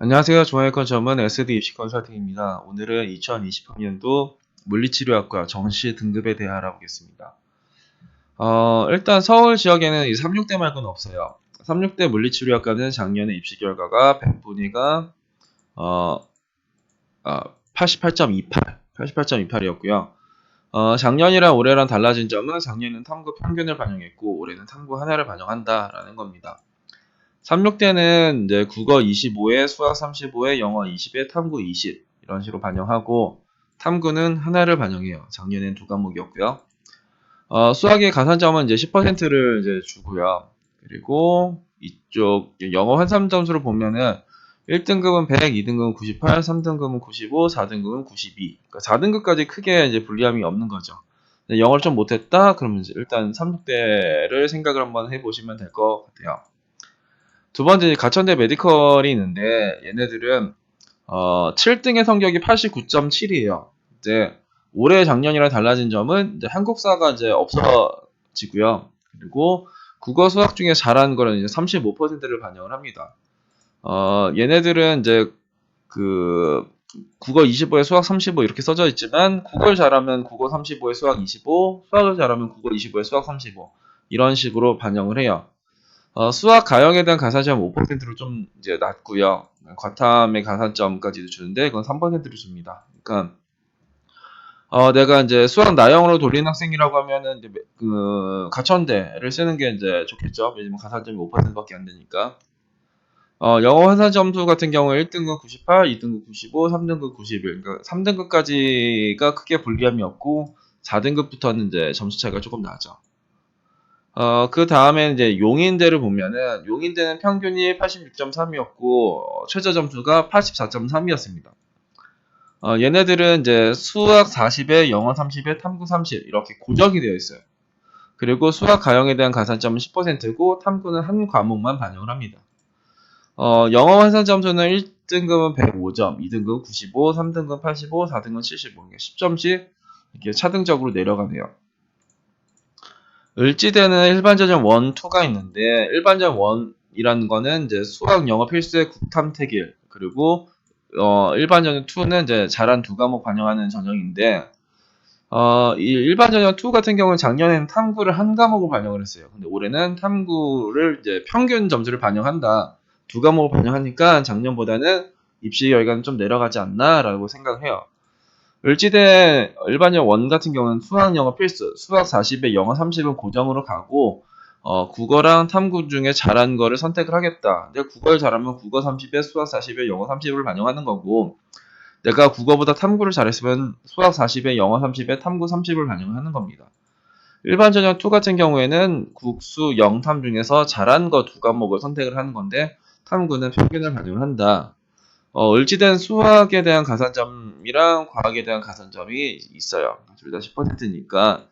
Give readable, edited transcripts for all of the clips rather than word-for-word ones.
안녕하세요. 중앙외과 전문 SD 입시 컨설팅입니다. 오늘은 2023년도 물리치료학과 정시 등급에 대해 알아보겠습니다. 일단 서울 지역에는 이 36대 말고는 없어요. 36대 물리치료학과는 작년에 입시 결과가 100분위가 88.28이었고요. 작년이랑 올해랑 달라진 점은 작년에는 탐구 평균을 반영했고 올해는 탐구 하나를 반영한다라는 겁니다. 36대는 이제 국어 25에 수학 35에 영어 20에 탐구 20 이런 식으로 반영하고 탐구는 하나를 반영해요. 작년엔 두 과목이었고요. 수학의 가산점은 이제 10%를 이제 주고요. 그리고 이쪽 영어 환산 점수를 보면은 1등급은 100, 2등급은 98, 3등급은 95, 4등급은 92. 그러니까 4등급까지 크게 이제 불리함이 없는 거죠. 영어를 좀 못했다? 그러면 이제 일단 36대를 생각을 한번 해보시면 될 것 같아요. 두 번째 가천대 메디컬이 있는데 얘네들은 7등의 성적이 89.7이에요. 이제 올해 작년이랑 달라진 점은 이제 한국사가 이제 없어지고요. 그리고 국어 수학 중에 잘한 거는 이제 35%를 반영을 합니다. 얘네들은 이제 그 국어 25에 수학 35 이렇게 써져 있지만 국어를 잘하면 국어 35에 수학 25, 수학을 잘하면 국어 25에 수학 35 이런 식으로 반영을 해요. 수학 가형에 대한 가산점 5%로 좀 이제 낮고요. 과탐의 가산점까지도 주는데 그건 3%로 줍니다. 그러니까 내가 이제 수학 나형으로 돌리는 학생이라고 하면은 이제 그 가천대를 쓰는 게 이제 좋겠죠. 왜냐면 가산점이 5%밖에 안 되니까. 영어 환산 점수 같은 경우에 1등급 98, 2등급 95, 3등급 91. 그러니까 3등급까지가 크게 불리함이 없고 4등급부터는 이제 점수 차이가 조금 나죠. 그 다음에 이제 용인대를 보면은 용인대는 평균이 86.3이었고 최저 점수가 84.3이었습니다. 얘네들은 이제 수학 40에 영어 30에 탐구 30 이렇게 고정이 되어 있어요. 그리고 수학 가형에 대한 가산점은 10%고 탐구는 한 과목만 반영을 합니다. 영어 환산 점수는 1등급은 105점, 2등급 95, 3등급 85, 4등급 75, 10점씩 이렇게 차등적으로 내려가네요. 을지대는 일반전형 1, 2가 있는데 일반전 1이라는 거는 이제 수학, 영어 필수의 국탐택일 그리고 일반전형 2는 이제 잘한 두 과목 반영하는 전형인데 이 일반전형 2 같은 경우는 작년에는 탐구를 한 과목을 반영을 했어요. 근데 올해는 탐구를 이제 평균 점수를 반영한다. 두 과목을 반영하니까 작년보다는 입시 결과는 좀 내려가지 않나라고 생각을 해요. 을지대 일반형 1 같은 경우는 수학, 영어 필수, 수학 40에 영어 30은 고정으로 가고 국어랑 탐구 중에 잘한 거를 선택을 하겠다. 근데 국어를 잘하면 국어 30에 수학 40에 영어 30을 반영하는 거고 내가 국어보다 탐구를 잘했으면 수학 40에 영어 30에 탐구 30을 반영하는 겁니다. 일반 전형 2 같은 경우에는 국수, 영탐 중에서 잘한 거 두 과목을 선택을 하는 건데 탐구는 평균을 반영을 한다. 을지대는 수학에 대한 가산점이랑 과학에 대한 가산점이 있어요. 둘 다 10%니까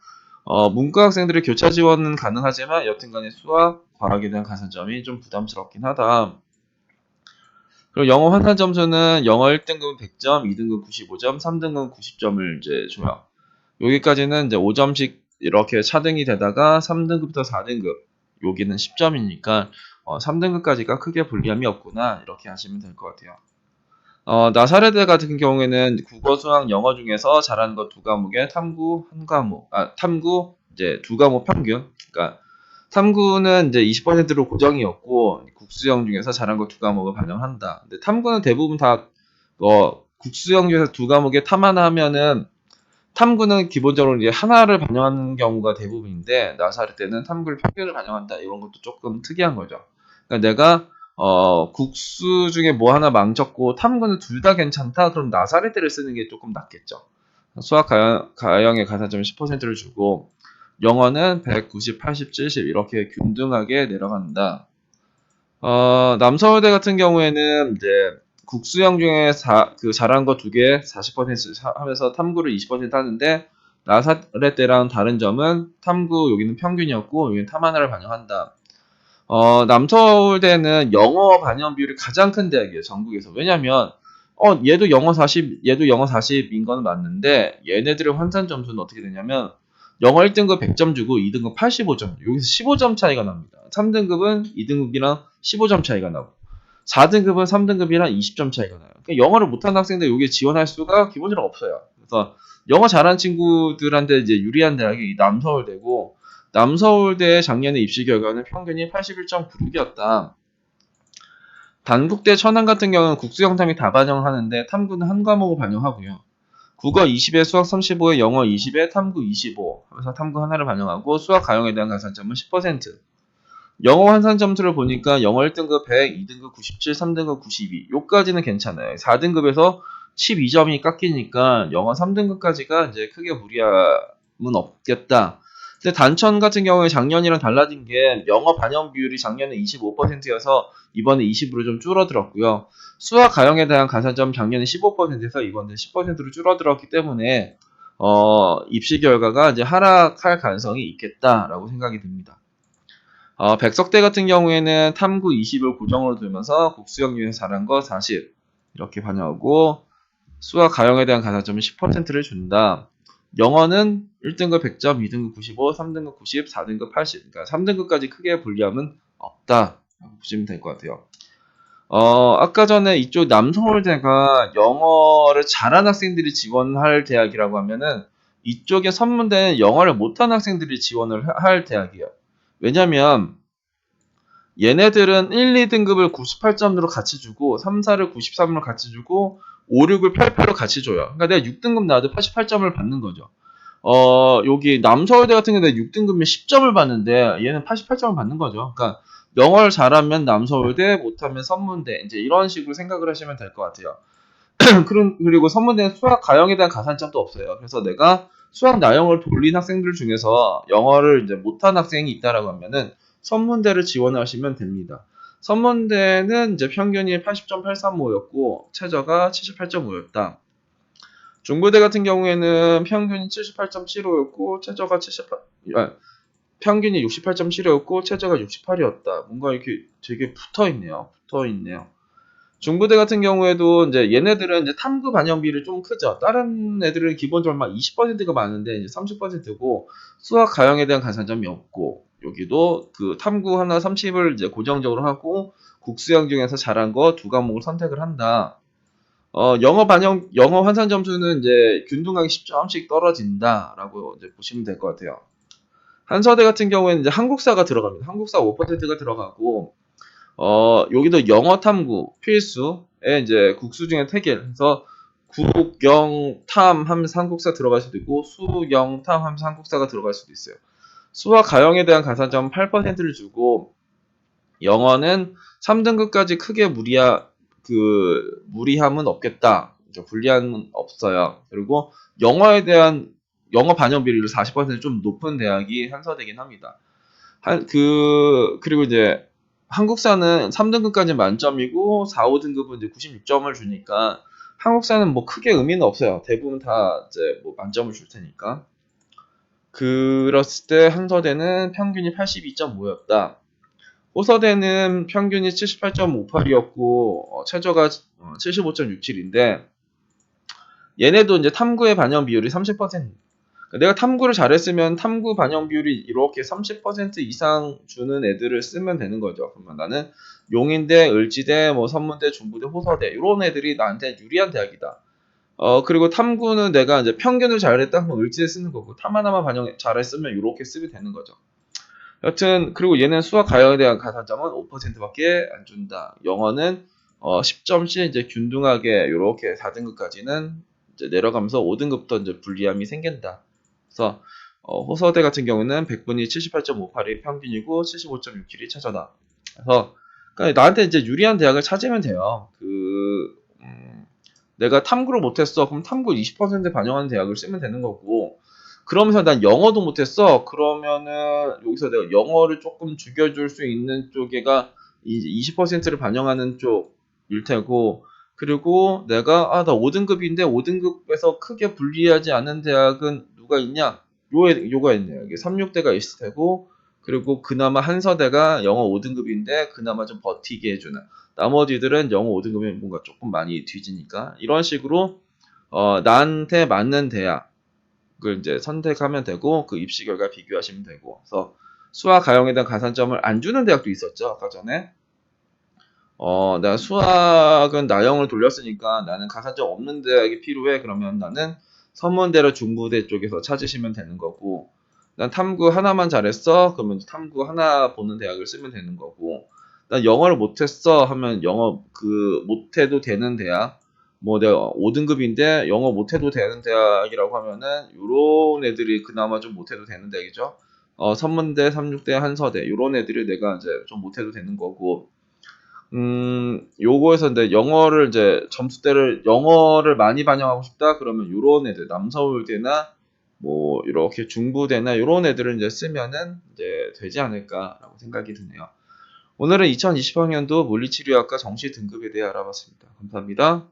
문과 학생들의 교차 지원은 가능하지만 여튼간에 수학, 과학에 대한 가산점이 좀 부담스럽긴 하다. 그리고 영어 환산 점수는 영어 1등급은 100점, 2등급 95점, 3등급 90점을 이제 줘요. 여기까지는 이제 5점씩 이렇게 차등이 되다가 3등급부터 4등급 여기는 10점이니까 3등급까지가 크게 불리함이 없구나 이렇게 하시면 될 것 같아요. 나사렛대 같은 경우에는 국어, 수학, 영어 중에서 잘하는 거 두 과목에 탐구 한 과목, 탐구 이제 두 과목 평균. 그러니까 탐구는 이제 20%로 고정이었고 국수형 중에서 잘한 거 두 과목을 반영한다. 근데 탐구는 대부분 다 국수형 중에서 두 과목에 탐 하나 하면은 탐구는 기본적으로 이제 하나를 반영하는 경우가 대부분인데 나사렛대는 탐구를 평균을 반영한다. 이런 것도 조금 특이한 거죠. 그러니까 내가 국수 중에 뭐 하나 망쳤고 탐구는 둘 다 괜찮다. 그럼 나사렛대를 쓰는 게 조금 낫겠죠. 수학 가형의 가산점 10%를 주고 영어는 190, 80, 70 이렇게 균등하게 내려간다. 남서울대 같은 경우에는 이제 국수형 중에 잘한 거 두 개 40% 하면서 탐구를 20% 하는데 나사렛대랑 다른 점은 탐구 여기는 평균이었고 여기는 탐 하나를 반영한다. 남서울대는 영어 반영 비율이 가장 큰 대학이에요, 전국에서. 왜냐면, 얘도 영어 40, 얘도 영어 40인 건 맞는데, 얘네들의 환산 점수는 어떻게 되냐면, 영어 1등급 100점 주고 2등급 85점. 여기서 15점 차이가 납니다. 3등급은 2등급이랑 15점 차이가 나고. 4등급은 3등급이랑 20점 차이가 나요. 그러니까 영어를 못하는 학생들 여기에 지원할 수가 기본적으로 없어요. 그래서 영어 잘하는 친구들한테 이제 유리한 대학이 남서울대고, 남서울대 작년에 입시 결과는 평균이 81.96이었다. 단국대 천안 같은 경우는 국수 영탐이 다 반영하는데 탐구는 한 과목을 반영하고요. 국어 20에 수학 35에 영어 20에 탐구 25 하면서 탐구 하나를 반영하고 수학 가용에 대한 가산점은 10%. 영어 환산 점수를 보니까 영어 1등급 100, 2등급 97, 3등급 92. 요까지는 괜찮아요. 4등급에서 12점이 깎이니까 영어 3등급까지가 이제 크게 무리함은 없겠다. 근데 단천 같은 경우에 작년이랑 달라진 게 영어 반영 비율이 작년에 25%여서 이번에 20으로 좀 줄어들었고요. 수학 가용에 대한 가산점 작년에 15%에서 이번에 10%로 줄어들었기 때문에 입시 결과가 이제 하락할 가능성이 있겠다라고 생각이 듭니다. 백석대 같은 경우에는 탐구 20을 고정으로 두면서 국수형 중에서 잘한 거 40 이렇게 반영하고 수학 가용에 대한 가산점은 10%를 준다. 영어는 1등급 100점, 2등급 95, 3등급 90, 4등급 80. 그러니까 3등급까지 크게 불리함은 없다. 보시면 될 것 같아요. 아까 전에 이쪽 남서울대가 영어를 잘하는 학생들이 지원할 대학이라고 하면은 이쪽에 선문대는 영어를 못하는 학생들이 지원을 할 대학이에요. 왜냐면 얘네들은 1, 2등급을 98점으로 같이 주고 3, 4를 93으로 같이 주고 5, 6을 88로 같이 줘요. 그러니까 내가 6등급 나와도 88점을 받는 거죠. 여기 남서울대 같은 경우는 6등급이면 10점을 받는데 얘는 88점을 받는 거죠. 그러니까 영어를 잘하면 남서울대, 못하면 선문대 이제 이런 식으로 생각을 하시면 될 것 같아요. 그리고 선문대는 수학 가형에 대한 가산점도 없어요. 그래서 내가 수학 나형을 돌린 학생들 중에서 영어를 이제 못한 학생이 있다라고 하면은 선문대를 지원하시면 됩니다. 선문대는 이제 평균이 80.835였고 최저가 78.5였다. 중부대 같은 경우에는 평균이 78.75였고 최저가 평균이 68.75였고 최저가 68이었다. 뭔가 이렇게 되게 붙어있네요. 중부대 같은 경우에도 이제 얘네들은 이제 탐구 반영비를 좀 크죠. 다른 애들은 기본적으로 막 20%가 많은데 이제 30%고 수학 가형에 대한 가산점이 없고 여기도 그 탐구 하나 30을 이제 고정적으로 하고 국수형 중에서 잘한 거 두 과목을 선택을 한다. 영어 환산 점수는 이제 균등하게 10점씩 떨어진다라고 이제 보시면 될 것 같아요. 한서대 같은 경우에는 이제 한국사가 들어갑니다. 한국사 5%가 들어가고 여기도 영어 탐구 필수에 이제 국수 중에 태길 해서 국영탐 하면서 한국사 들어갈 수도 있고 수영탐 하면서 한국사가 들어갈 수도 있어요. 수학 가형에 대한 가산점 8%를 주고 영어는 3등급까지 크게 무리함은 없겠다. 불리함은 없어요. 그리고 영어 반영 비율이 40%좀 높은 대학이 한서대긴 합니다. 그리고 이제 한국사는 3등급까지 만점이고 4, 5등급은 이제 96점을 주니까 한국사는 뭐 크게 의미는 없어요. 대부분 다 이제 뭐 만점을 줄 테니까. 그랬을 때 한서대는 평균이 82.5였다. 호서대는 평균이 78.58이었고 최저가 75.67인데 얘네도 이제 탐구의 반영 비율이 30%. 내가 탐구를 잘했으면 탐구 반영 비율이 이렇게 30% 이상 주는 애들을 쓰면 되는 거죠. 그러면 나는 용인대, 을지대, 뭐 선문대, 중부대, 호서대 이런 애들이 나한테 유리한 대학이다. 그리고 탐구는 내가 이제 평균을 잘했다 하면 을지대 쓰는 거고 탐 하나만 반영 잘했으면 이렇게 쓰면 되는 거죠. 여튼 그리고 얘는 수학 가형에 대한 가산점은 5%밖에 안 준다. 영어는 10점씩 이제 균등하게 이렇게 4등급까지는 이제 내려가면서 5등급부터 이제 불리함이 생긴다. 그래서 호서대 같은 경우는 100분이 78.58이 평균이고 75.67이 최저다. 그래서 그러니까 나한테 이제 유리한 대학을 찾으면 돼요. 내가 탐구를 못했어. 그럼 탐구 20% 반영하는 대학을 쓰면 되는 거고. 그러면서 난 영어도 못했어. 그러면은 여기서 내가 영어를 조금 죽여줄 수 있는 쪽에가 20%를 반영하는 쪽일 테고, 그리고 내가 나 5등급인데 5등급에서 크게 불리하지 않은 대학은 누가 있냐? 요가 있네요. 이게 36대가 있을 테고, 그리고 그나마 한서대가 영어 5등급인데 그나마 좀 버티게 해주는. 나머지들은 영어 5등급이 뭔가 조금 많이 뒤지니까 이런 식으로 나한테 맞는 대학을 이제 선택하면 되고 그 입시 결과 비교하시면 되고. 그래서 수학 가형에 대한 가산점을 안 주는 대학도 있었죠 아까 전에. 내가 수학은 나영을 돌렸으니까 나는 가산점 없는 대학이 필요해. 그러면 나는 선문대로 중부대 쪽에서 찾으시면 되는 거고, 난 탐구 하나만 잘했어. 그러면 탐구 하나 보는 대학을 쓰면 되는 거고, 난 영어를 못했어 하면 영어 못해도 되는 대학, 뭐 내가 5등급인데 영어 못해도 되는 대학이라고 하면은 요런 애들이 그나마 좀 못해도 되는 대학이죠. 선문대, 삼육대, 한서대 요런 애들이 내가 이제 좀 못해도 되는 거고, 요거에서 이제 영어를 이제 점수대를 영어를 많이 반영하고 싶다 그러면 요런 애들 남서울대나 뭐 이렇게 중부대나 요런 애들을 이제 쓰면은 이제 되지 않을까라고 생각이 드네요. 오늘은 2020학년도 물리치료학과 정시 등급에 대해 알아봤습니다. 감사합니다.